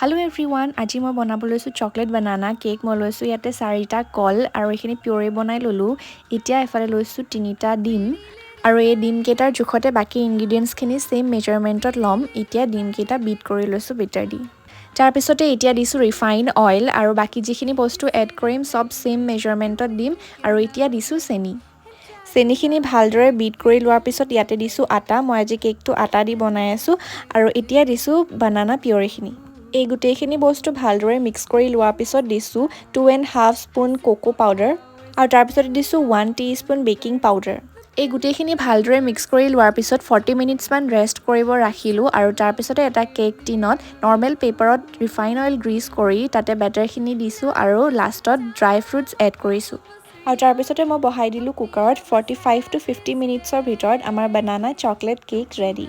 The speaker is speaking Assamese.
Hello everyone, আজি মই বনাব লৈছো চকলেট বানানা কেক মই লৈছো ইয়াতে 4টা কল আৰু এইখিনি পিউৰি বনাই ললো এতিয়া এফালে লৈছো 3টা ডিম আৰু এই ডিম কেটাৰ জুখতে বাকি ইনগ্ৰেডিয়েন্টছ খিনি সেম মেজাৰমেন্টত লম এতিয়া ডিম কেটা বিট কৰি লৈছো বিটাৰ দি তাৰ পিছতে এতিয়া দিছো ৰিফাইন অইল আৰু বাকি যিখিনি বস্তু এড কৰিম সব সেম মেজাৰমেন্টত দিম আৰু এতিয়া দিছো চেনি চেনিখিনি ভালদৰে বিট কৰি লোৱাৰ পিছত ইয়াতে দিছো আটা মই আজি কেকটো আটা দি বনাই আছো আৰু এতিয়া দিছো বানানা পিউৰিখিনি এই গুটেইখিনি বস্তু ভালদৰে মিক্স কৰি লোৱাৰ পিছত দিছো 2.5 স্পুন কোকো পাউডাৰ আৰু তাৰ পিছত দিছো 1 টিস্পুন বেকিং পাউডাৰ এই গুটেইখিনি ভালদৰে মিক্স কৰি লোৱাৰ পিছত 40 মিনিটছ মান ৰেষ্ট কৰিব ৰাখিলো আৰু তাৰ পিছতে এটা কেক টিনত নৰমেল পেপাৰত ৰিফাইন অইল গ্ৰীজ কৰি তাতে বেটাৰখিনি দিছো আৰু লাষ্টত ড্ৰাই ফ্ৰুটছ এড কৰিছো আৰু তাৰ পিছতে মই বহাই দিলো কুকাৰত 45 to 50 মিনিটছৰ ভিতৰত আমাৰ বানানা চকলেট কেক ৰেডি